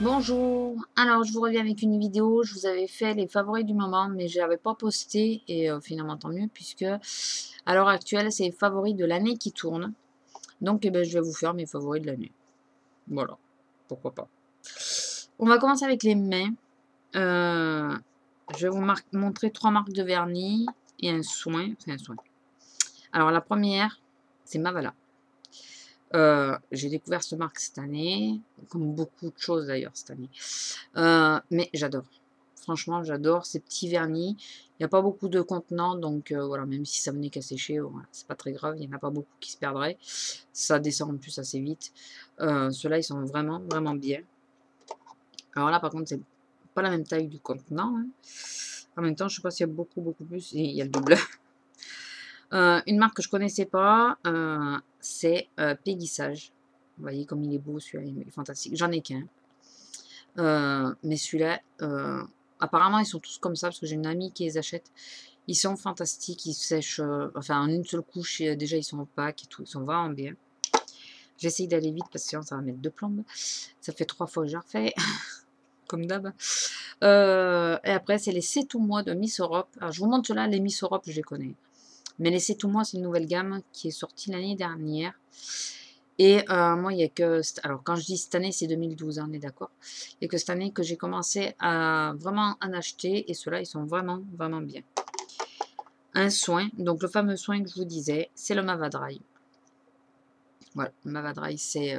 Bonjour, alors je vous reviens avec une vidéo, je vous avais fait les favoris du moment mais je n'avais pas posté et finalement tant mieux puisque à l'heure actuelle c'est les favoris de l'année qui tournent. Donc je vais vous faire mes favoris de l'année. Voilà, pourquoi pas. On va commencer avec les mains. Je vais vous montrer 3 marques de vernis et un soin. Alors la première, c'est Mavala. J'ai découvert cette marque cette année, comme beaucoup de choses d'ailleurs cette année. Mais j'adore. Franchement, j'adore ces petits vernis. Il n'y a pas beaucoup de contenants, donc voilà, même si ça venait qu'à sécher, voilà, c'est pas très grave. Il n'y en a pas beaucoup qui se perdraient. Ça descend en plus assez vite. Ceux-là, ils sont vraiment, vraiment bien. Alors là, par contre, c'est pas la même taille du contenant, hein. En même temps, je sais pas s'il y a beaucoup, beaucoup plus. Il y a le double. Une marque que je connaissais pas, c'est Peggy Sage. Vous voyez comme il est beau, celui-là, il est fantastique. J'en ai qu'un. Mais celui-là, apparemment, ils sont tous comme ça, parce que j'ai une amie qui les achète. Ils sont fantastiques, ils sèchent, enfin, en une seule couche, déjà, ils sont opaques et tout, ils sont vraiment bien. J'essaye d'aller vite, parce que sinon, ça va mettre 2 plombes. Ça fait 3 fois que je refais, comme d'hab. Et après, c'est les C'est tout moi de Miss Europe. Alors, je vous montre cela, les Miss Europe, je les connais. Mais les C'est tout moi, c'est une nouvelle gamme qui est sortie l'année dernière. Et moi, il n'y a que... Alors, quand je dis cette année, c'est 2012, hein, on est d'accord. Il n'y a que cette année que j'ai commencé à vraiment en acheter. Et ceux-là, ils sont vraiment, vraiment bien. Un soin. Donc, le fameux soin que je vous disais, c'est le Mavadry. Voilà, le Mavadry, c'est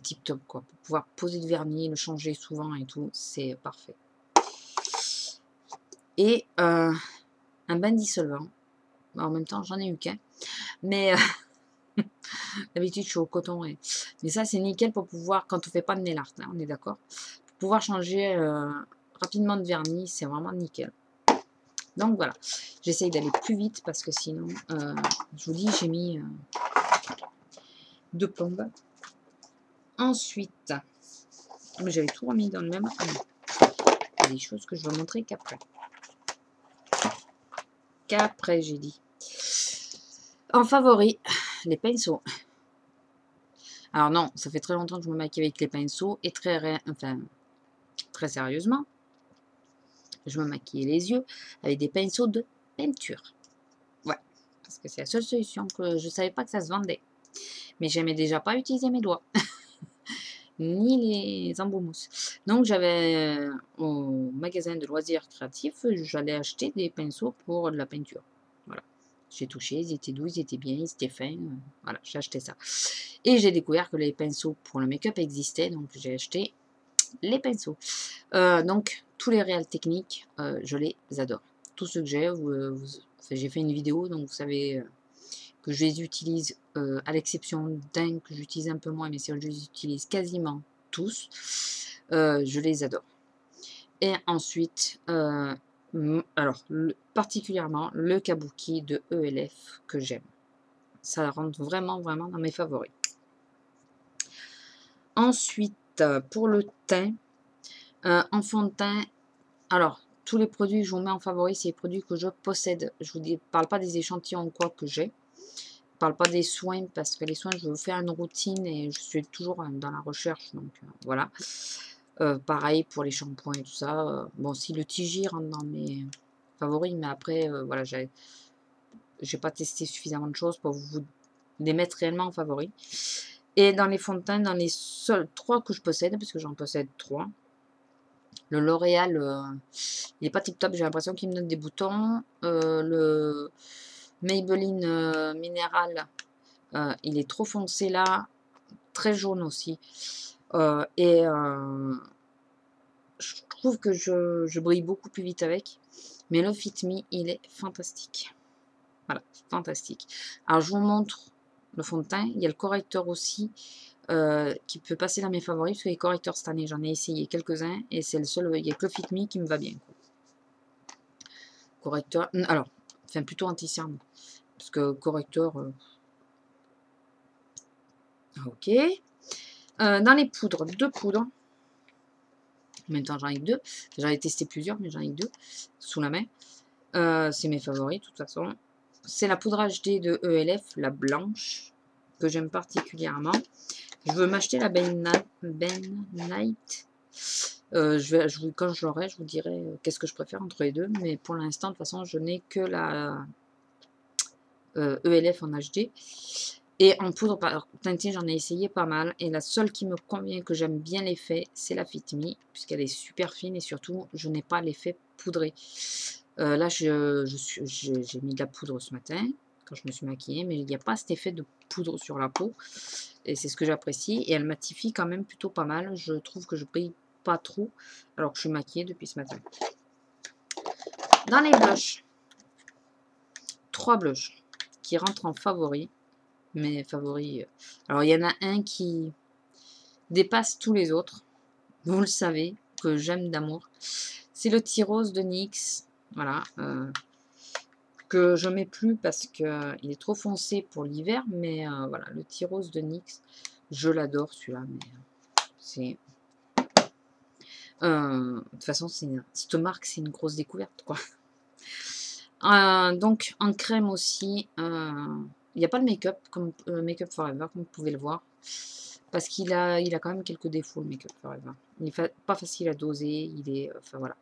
tip top, quoi. Pour pouvoir poser du vernis, le changer souvent et tout, c'est parfait. Et un bain dissolvant. En même temps, j'en ai eu qu'un. Mais... D'habitude, je suis au coton. Mais ça, c'est nickel pour pouvoir, quand on ne fait pas de nail art, hein, on est d'accord. Pour pouvoir changer rapidement de vernis, c'est vraiment nickel. Donc voilà, j'essaye d'aller plus vite parce que sinon, je vous dis, j'ai mis 2 plombes. Ensuite, j'avais tout remis dans le même. Il y a des choses que je vais montrer qu'après. Qu'après, j'ai dit. En favori, les pinceaux. Alors non, ça fait très longtemps que je me maquille avec les pinceaux et très sérieusement, je me maquillais les yeux avec des pinceaux de peinture. Ouais, parce que c'est la seule solution que je ne savais pas que ça se vendait. Mais j'aimais déjà pas utiliser mes doigts, ni les emboumous. Donc j'avais au magasin de loisirs créatifs, j'allais acheter des pinceaux pour de la peinture. Voilà. J'ai touché, ils étaient doux, ils étaient bien, ils étaient fins. Voilà, j'ai acheté ça. Et j'ai découvert que les pinceaux pour le make-up existaient, donc j'ai acheté les pinceaux. Donc, tous les réels techniques, je les adore. Tous ceux que j'ai, j'ai fait une vidéo, donc vous savez que je les utilise, à l'exception d'un que j'utilise un peu moins, mais si je les utilise quasiment tous, je les adore. Et ensuite, alors, particulièrement le Kabuki de ELF que j'aime. Ça rentre vraiment, vraiment dans mes favoris. Ensuite, pour le teint, en fond de teint, alors, tous les produits que je vous mets en favori, c'est les produits que je possède. Je ne vous parle pas des échantillons ou quoi que j'ai. Je ne parle pas des soins, parce que les soins, je vais vous faire une routine et je suis toujours dans la recherche. Donc, voilà. Pareil pour les shampoings et tout ça. Bon, si le Tigi rentre dans mes favoris, mais après, voilà, j'ai pas testé suffisamment de choses pour vous les mettre réellement en favoris. Et dans les fonds de teint, dans les seuls 3 que je possède, parce que j'en possède 3, le L'Oréal, il n'est pas tip top, j'ai l'impression qu'il me donne des boutons. Le Maybelline Minéral, il est trop foncé là, très jaune aussi. Et je trouve que je brille beaucoup plus vite avec. Mais le Fit Me, il est fantastique. Voilà, fantastique. Alors je vous montre le fond de teint. Il y a le correcteur aussi. Qui peut passer dans mes favoris, parce que les correcteurs cette année, j'en ai essayé quelques-uns, et c'est le seul, il n'y a que le Fit Me qui me va bien, quoi. Correcteur, alors, enfin plutôt anti-cerne, parce que correcteur, ok. Dans les poudres, 2 poudres, en même temps j'en ai que 2, j'en ai testé plusieurs, mais j'en ai que 2, sous la main. C'est mes favoris, de toute façon. C'est la poudre HD de ELF, la blanche, que j'aime particulièrement. Je veux m'acheter la Ben Night. Quand je l'aurai, je vous dirai qu'est-ce que je préfère entre les deux. Mais pour l'instant, de toute façon, je n'ai que la ELF en HD. Et en poudre teintée, j'en ai essayé pas mal. Et la seule qui me convient, que j'aime bien l'effet, c'est la Fit Me, puisqu'elle est super fine et surtout, je n'ai pas l'effet poudré. Là, j'ai mis de la poudre ce matin, quand je me suis maquillée, mais il n'y a pas cet effet de poudre sur la peau. Et c'est ce que j'apprécie. Et elle matifie quand même plutôt pas mal. Je trouve que je brille pas trop, alors que je suis maquillée depuis ce matin. Dans les blushs, 3 blushs qui rentrent en favoris. Mes favoris. Alors, il y en a un qui dépasse tous les autres. Vous le savez, que j'aime d'amour. C'est le T-Rose de NYX. Voilà. Que je mets plus parce qu'il est trop foncé pour l'hiver. Mais voilà, le T-Rose de NYX, je l'adore celui-là. Mais c'est... de toute façon, cette marque, c'est une grosse découverte, quoi. Donc, en crème aussi... il n'y a pas le make-up, comme Make-up Forever, comme vous pouvez le voir. Parce qu'il a quand même quelques défauts, le Make-up Forever. Il n'est pas facile à doser. Il est... Enfin, voilà.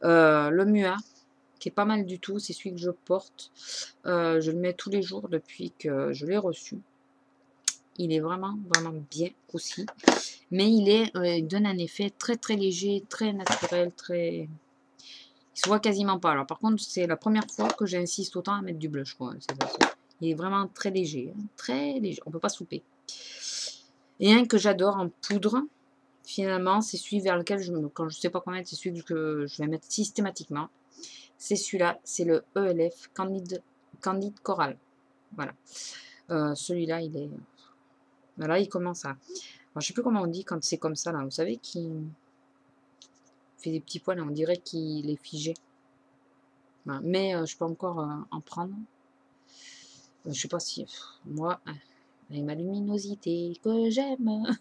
Le Mua, qui est pas mal du tout. C'est celui que je porte. Je le mets tous les jours depuis que je l'ai reçu. Il est vraiment, vraiment bien aussi. Mais il donne un effet très, très léger, très naturel, très... Il se voit quasiment pas. Alors, par contre, c'est la première fois que j'insiste autant à mettre du blush, quoi. Il est vraiment très léger. Hein, très léger. On peut pas souper. Et un que j'adore en poudre, finalement, c'est celui vers lequel, quand je sais pas quoi mettre, c'est celui que je vais mettre systématiquement. C'est celui-là. C'est le ELF Candide Coral. Voilà. Celui-là, il est... Voilà, il commence à... Alors, je sais plus comment on dit quand c'est comme ça, là. Vous savez, qui fait des petits poils, on dirait qu'il est figé. Voilà. Mais je peux encore en prendre. Je sais pas si... moi, avec ma luminosité que j'aime...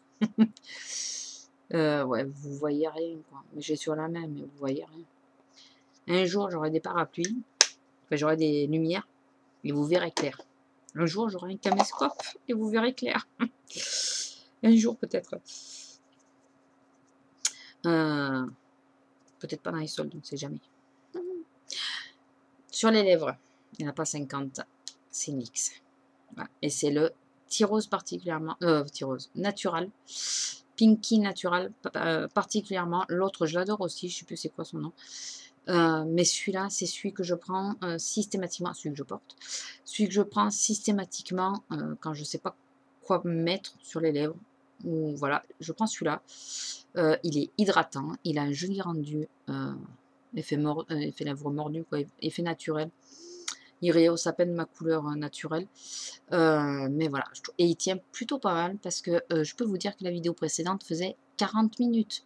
ouais, vous voyez rien, quoi. Mais j'ai sur la main, mais vous voyez rien. Un jour, j'aurai des parapluies. Enfin, j'aurai des lumières. Et vous verrez clair. Un jour, j'aurai un caméscope. Et vous verrez clair. Un jour, peut-être. Peut-être pas dans les soldes, on ne sait jamais. Sur les lèvres, il n'y en a pas 50. C'est NYX. Voilà. Et c'est le T-Rose particulièrement... T-Rose natural. Pinky natural particulièrement. L'autre, je l'adore aussi. Je ne sais plus c'est quoi son nom. Mais celui-là, c'est celui que je prends systématiquement. Celui que je porte. Celui que je prends systématiquement quand je ne sais pas quoi mettre sur les lèvres. Ou voilà, je prends celui-là. Il est hydratant. Il a un joli rendu. Effet lèvres mordu, quoi, effet naturel. Il rehausse à peine ma couleur naturelle. Mais voilà. Et il tient plutôt pas mal parce que je peux vous dire que la vidéo précédente faisait 40 minutes.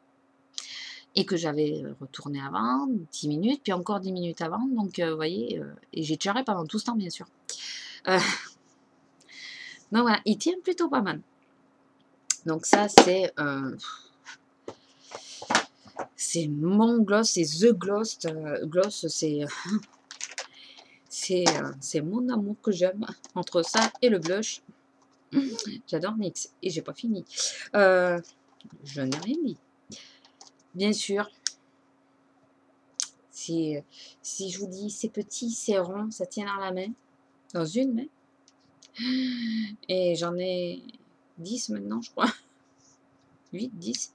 Et que j'avais retourné avant, 10 minutes, puis encore 10 minutes avant. Donc, vous voyez, et j'ai charré pendant tout ce temps, bien sûr. Donc voilà, il tient plutôt pas mal. Donc ça, c'est mon gloss, c'est The Gloss. Gloss, c'est mon amour que j'aime. Entre ça et le blush. J'adore NYX. Et j'ai pas fini. Je n'ai rien dit. Bien sûr. Si je vous dis c'est petit, c'est rond, ça tient dans la main. Dans une main. Et j'en ai 10 maintenant, je crois. 8, 10.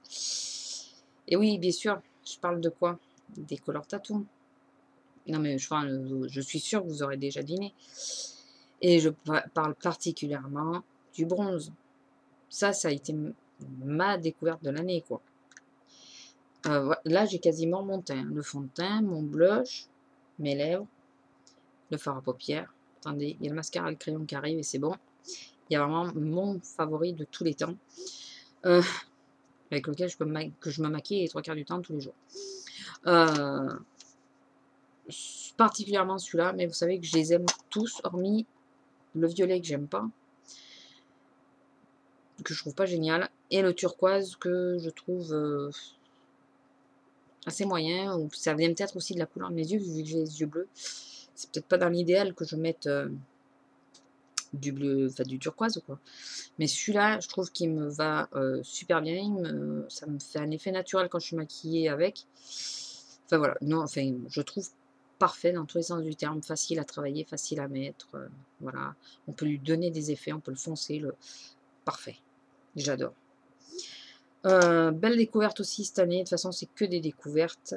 Et oui, bien sûr, je parle de quoi? Des Color Tattoo. Non, mais je suis sûre que vous aurez déjà deviné. Et je parle particulièrement du bronze. Ça a été ma découverte de l'année, quoi. Là, j'ai quasiment mon teint. Le fond de teint, mon blush, mes lèvres, le fard à paupières. Attendez, il y a le mascara et le crayon qui arrive et c'est bon. Il y a vraiment mon favori de tous les temps. Avec lequel je me maquille les 3 quarts du temps tous les jours. Particulièrement celui-là, mais vous savez que je les aime tous, hormis le violet que j'aime pas, que je trouve pas génial, et le turquoise que je trouve assez moyen, ou ça vient peut-être aussi de la couleur de mes yeux, vu que j'ai les yeux bleus. C'est peut-être pas dans l'idéal que je mette du bleu, enfin du turquoise quoi. Mais celui-là, je trouve qu'il me va super bien. Ça me fait un effet naturel quand je suis maquillée avec. Enfin voilà, non, enfin, je trouve parfait dans tous les sens du terme, facile à travailler, facile à mettre. Voilà, on peut lui donner des effets, on peut le foncer, parfait. J'adore. Belle découverte aussi cette année. De toute façon, c'est que des découvertes.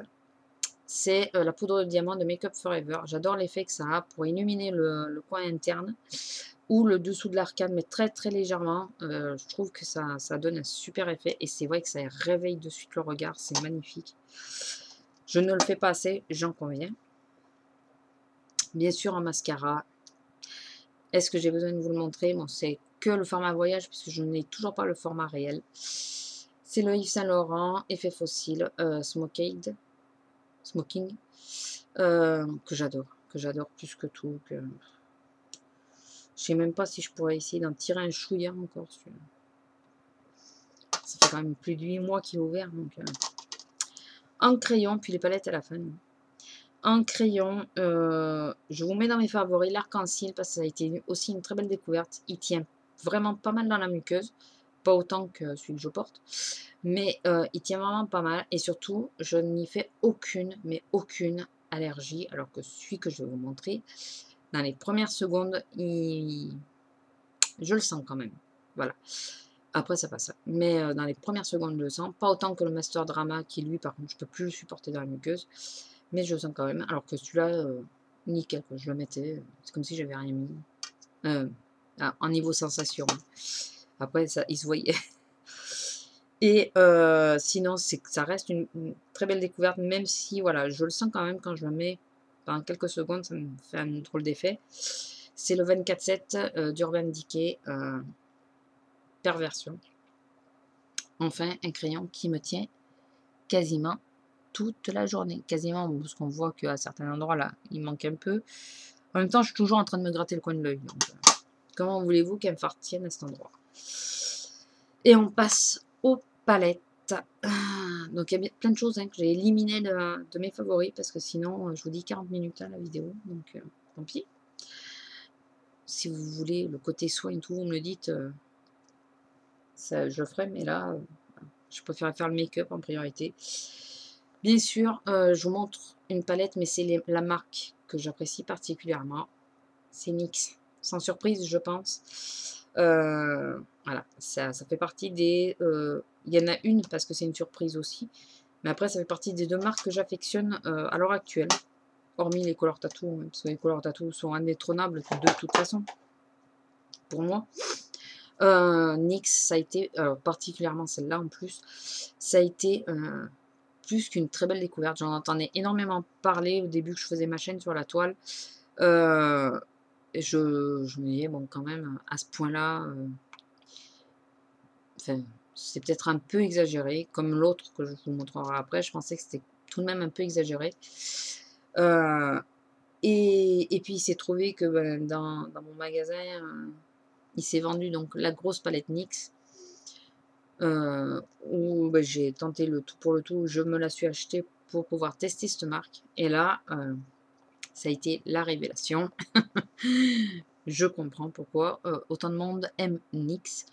C'est la poudre de diamant de Make Up Forever. J'adore l'effet que ça a pour illuminer le coin interne ou le dessous de l'arcade, mais très très légèrement. Je trouve que ça donne un super effet et c'est vrai que ça réveille de suite le regard, c'est magnifique. Je ne le fais pas assez, j'en conviens. Bien sûr en mascara. Est-ce que j'ai besoin de vous le montrer? Bon, c'est que le format voyage puisque je n'ai toujours pas le format réel. C'est le Yves Saint Laurent, effet fossile, Smoking, que j'adore plus que tout. Je sais même pas si je pourrais essayer d'en tirer un chouïa encore. Ça fait quand même plus de 8 mois qu'il est ouvert. Donc, en crayon, puis les palettes à la fin. En crayon, je vous mets dans mes favoris l'arc-en-ciel parce que ça a été aussi une très belle découverte. Il tient vraiment pas mal dans la muqueuse. Pas autant que celui que je porte. Mais il tient vraiment pas mal. Et surtout, je n'y fais aucune, mais aucune allergie. Alors que celui que je vais vous montrer, dans les premières secondes, je le sens quand même. Voilà. Après, ça passe. Mais dans les premières secondes, je le sens. Pas autant que le Master Drama, qui lui, par contre, je peux plus le supporter dans la muqueuse. Mais je le sens quand même. Alors que celui-là, nickel. Quoi. Je le mettais. C'est comme si j'avais rien mis. En niveau sensation. Après, ça, il se voyait. Et sinon, ça reste une très belle découverte, même si, voilà, je le sens quand même quand je le mets pendant quelques secondes, ça me fait un drôle d'effet. C'est le 24-7 d'Urban Decay, Perversion. Enfin, un crayon qui me tient quasiment toute la journée. Quasiment, parce qu'on voit qu'à certains endroits, là, il manque un peu. En même temps, je suis toujours en train de me gratter le coin de l'œil. Comment voulez-vous qu'un phare tienne à cet endroit? Et on passe aux palettes. Donc il y a plein de choses que j'ai éliminées de mes favoris parce que sinon je vous dis 40 minutes la vidéo, donc tant pis. Si vous voulez le côté soin tout, vous me le dites, ça, je le ferai, mais là je préfère faire le make-up en priorité. Bien sûr, je vous montre une palette, mais c'est la marque que j'apprécie particulièrement, c'est NYX, sans surprise je pense. Voilà, ça fait partie des... il y en a une parce que c'est une surprise aussi. Mais après, ça fait partie des deux marques que j'affectionne à l'heure actuelle. Hormis les Color Tattoo, parce que les Color Tattoo sont indétrônables de toute façon. Pour moi. NYX, ça a été, particulièrement celle-là en plus, ça a été plus qu'une très belle découverte. J'en entendais énormément parler au début que je faisais ma chaîne sur la toile. Et je me disais, bon, quand même, à ce point-là, c'est peut-être un peu exagéré, comme l'autre que je vous montrerai après. Je pensais que c'était tout de même un peu exagéré. Et puis, il s'est trouvé que dans mon magasin, il s'est vendu donc la grosse palette NYX. Où j'ai tenté le tout pour le tout. Je me la suis achetée pour pouvoir tester cette marque. Et là, ça a été la révélation. Je comprends pourquoi autant de monde aime NYX.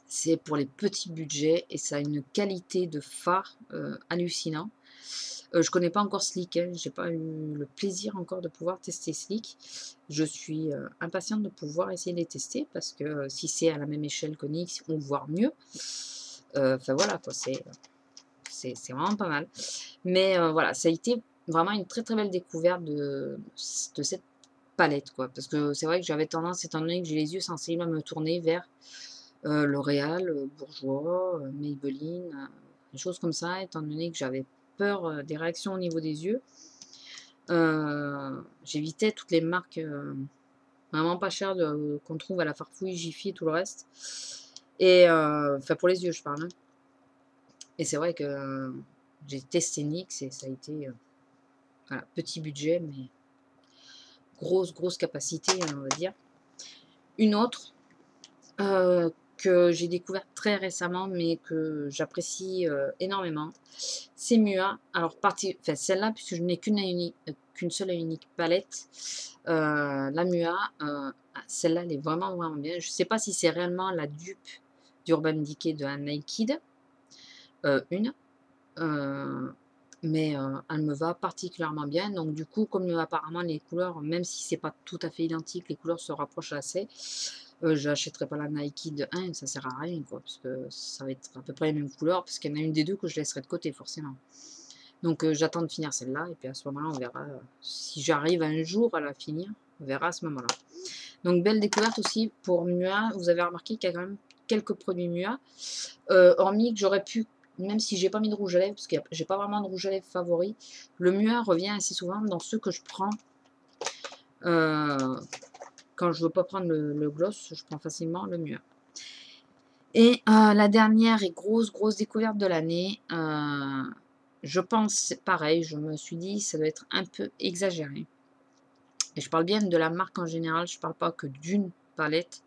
C'est pour les petits budgets et ça a une qualité de fard hallucinant. Je connais pas encore Sleek, hein, j'ai pas eu le plaisir encore de pouvoir tester Sleek. Je suis impatiente de pouvoir essayer de les tester parce que si c'est à la même échelle que NYX ou voire mieux, enfin voilà quoi, c'est vraiment pas mal. Mais voilà, ça a été vraiment une très très belle découverte de cette palette quoi, parce que c'est vrai que j'avais tendance, étant donné que j'ai les yeux sensibles, à me tourner vers L'Oréal, Bourjois, Maybelline, des choses comme ça, étant donné que j'avais peur des réactions au niveau des yeux. J'évitais toutes les marques vraiment pas chères qu'on trouve à la Farfouille, Jiffy et tout le reste. Et enfin pour les yeux je parle. Hein. Et c'est vrai que j'ai testé NYX et ça a été voilà, petit budget mais grosse capacité on va dire. Une autre que j'ai découvert très récemment, mais que j'apprécie énormément. C'est Mua. Alors, celle-là, puisque je n'ai qu'une seule et unique palette, la Mua, celle-là, elle est vraiment, vraiment bien. Je sais pas si c'est réellement la dupe d'Urban Decay de la Naked, une, heu, mais elle me va particulièrement bien. Donc du coup, comme apparemment les couleurs, même si c'est pas tout à fait identique, les couleurs se rapprochent assez, j'achèterai pas la Nike de 1, ça sert à rien, quoi, parce que ça va être à peu près les mêmes couleurs, parce qu'il y en a une des 2 que je laisserai de côté forcément. Donc j'attends de finir celle-là et puis à ce moment-là, on verra, si j'arrive un jour à la finir, on verra à ce moment-là. Donc belle découverte aussi pour Mua. Vous avez remarqué qu'il y a quand même quelques produits Mua, hormis que j'aurais pu, même si j'ai pas mis de rouge à lèvres, parce que j'ai pas vraiment de rouge à lèvres favori, le Mua revient assez souvent dans ceux que je prends, quand je veux pas prendre le gloss, je prends facilement le Mua. Et la dernière et grosse, grosse découverte de l'année, je pense pareil, je me suis dit ça doit être un peu exagéré. Et je parle bien de la marque en général, je parle pas que d'une palette.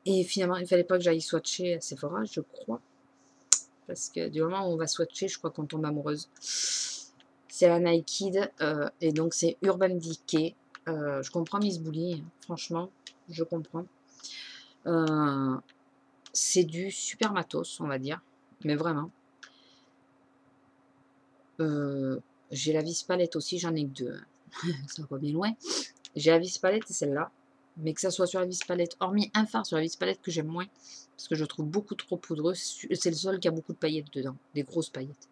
Et finalement, il fallait pas que j'aille swatcher à Sephora, je crois. Parce que du moment où on va swatcher, je crois qu'on tombe amoureuse. C'est la Naked, et donc c'est Urban Decay. Je comprends Miss Bully, hein, franchement, je comprends. C'est du super matos, on va dire, mais vraiment. J'ai la vis palette aussi, j'en ai que deux, hein. Ça va pas bien loin. J'ai la vis palette et celle-là, mais que ça soit sur la vis palette, hormis un phare sur la vis palette que j'aime moins, parce que je trouve beaucoup trop poudreux, c'est le seul qui a beaucoup de paillettes dedans, des grosses paillettes.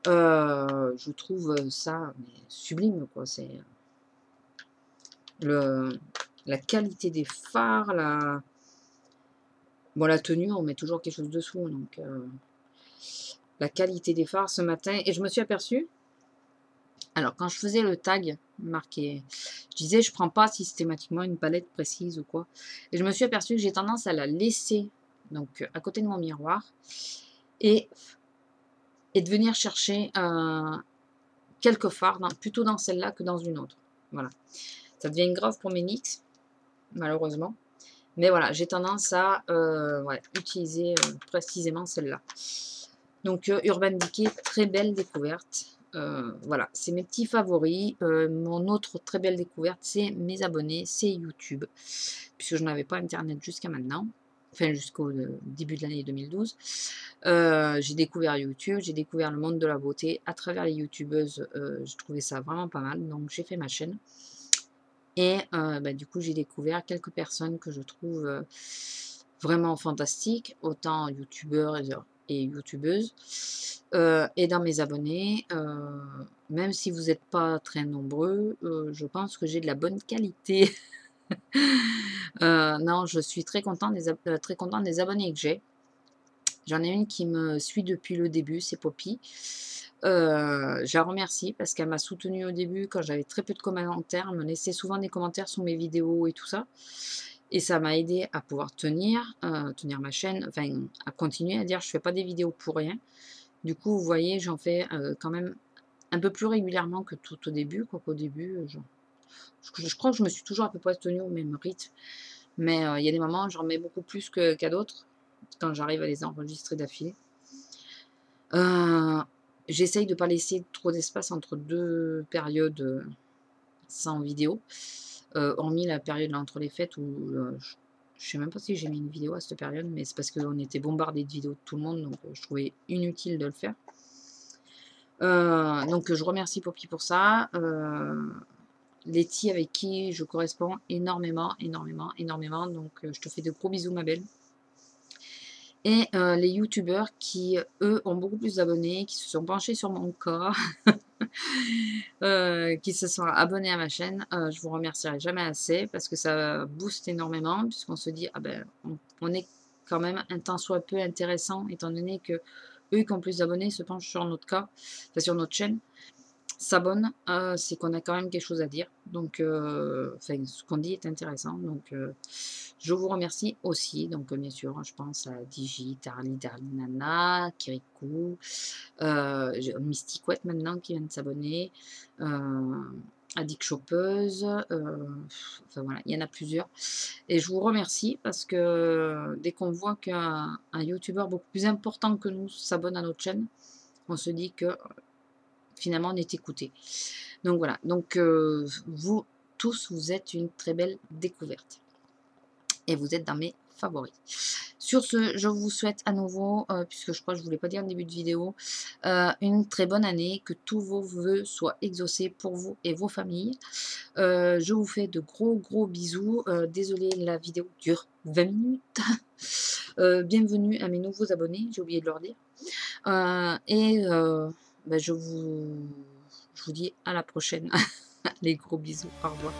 Je trouve ça mais sublime, quoi. C'est la qualité des fards, bon, la tenue, on met toujours quelque chose dessous, donc la qualité des fards ce matin. Et je me suis aperçue, alors quand je faisais le tag marqué, je disais je prends pas systématiquement une palette précise ou quoi. Et je me suis aperçue que j'ai tendance à la laisser donc à côté de mon miroir et, de venir chercher quelques fards, plutôt dans celle-là que dans une autre. Voilà. Ça devient grave pour mes NYX, malheureusement. Mais voilà, j'ai tendance à utiliser précisément celle-là. Donc Urban Decay, très belle découverte. Voilà, c'est mes petits favoris. Mon autre très belle découverte, c'est mes abonnés, c'est YouTube. Puisque je n'avais pas Internet jusqu'à maintenant. Enfin, jusqu'au début de l'année 2012. J'ai découvert YouTube, j'ai découvert le monde de la beauté à travers les youtubeuses. Je trouvais ça vraiment pas mal. Donc j'ai fait ma chaîne. Et du coup, j'ai découvert quelques personnes que je trouve vraiment fantastiques, autant youtubeurs et youtubeuses. Et dans mes abonnés, même si vous n'êtes pas très nombreux, je pense que j'ai de la bonne qualité. Non, je suis très contente très contente des abonnés que j'ai. J'en ai une qui me suit depuis le début, c'est Poppy. Je la remercie parce qu'elle m'a soutenue au début quand j'avais très peu de commentaires. Elle me laissait souvent des commentaires sur mes vidéos et tout ça. Et ça m'a aidé à pouvoir tenir ma chaîne, enfin à continuer à dire je fais pas des vidéos pour rien. Du coup, vous voyez, j'en fais quand même un peu plus régulièrement que tout au début, quoiqu'au début, je crois que je me suis toujours à peu près tenue au même rythme. Mais il y a des moments, j'en mets beaucoup plus qu'à d'autres, quand j'arrive à les enregistrer d'affilée. J'essaye de ne pas laisser trop d'espace entre deux périodes sans vidéo, hormis la période là, entre les fêtes où je sais même pas si j'ai mis une vidéo à cette période, mais c'est parce qu'on était bombardé de vidéos de tout le monde, donc je trouvais inutile de le faire. Donc je remercie Poppy pour ça. Letty avec qui je corresponds énormément, énormément, énormément. Donc je te fais de gros bisous ma belle. Et les youtubeurs qui, eux, ont beaucoup plus d'abonnés, qui se sont penchés sur mon cas, qui se sont abonnés à ma chaîne, je vous remercierai jamais assez parce que ça booste énormément puisqu'on se dit, ah ben, on est quand même un tant soit peu intéressant étant donné que eux qui ont plus d'abonnés se penchent sur notre cas, enfin, sur notre chaîne, s'abonnent, c'est qu'on a quand même quelque chose à dire. Donc, ce qu'on dit est intéressant. Donc, je vous remercie aussi. Donc, bien sûr, je pense à Digi, Darly, Nana, Kirikou, Mysticouette maintenant qui vient de s'abonner, Addict Chopeuse, enfin voilà, il y en a plusieurs. Et je vous remercie parce que dès qu'on voit qu'un youtubeur beaucoup plus important que nous s'abonne à notre chaîne, on se dit que finalement on est écouté. Donc voilà, donc vous tous, vous êtes une très belle découverte. Et vous êtes dans mes favoris. Sur ce, je vous souhaite à nouveau, puisque je crois que je ne voulais pas dire en début de vidéo, une très bonne année, que tous vos vœux soient exaucés pour vous et vos familles. Je vous fais de gros bisous. Désolée, la vidéo dure 20 minutes. Bienvenue à mes nouveaux abonnés, j'ai oublié de leur dire. Je vous dis à la prochaine. Les gros bisous, au revoir.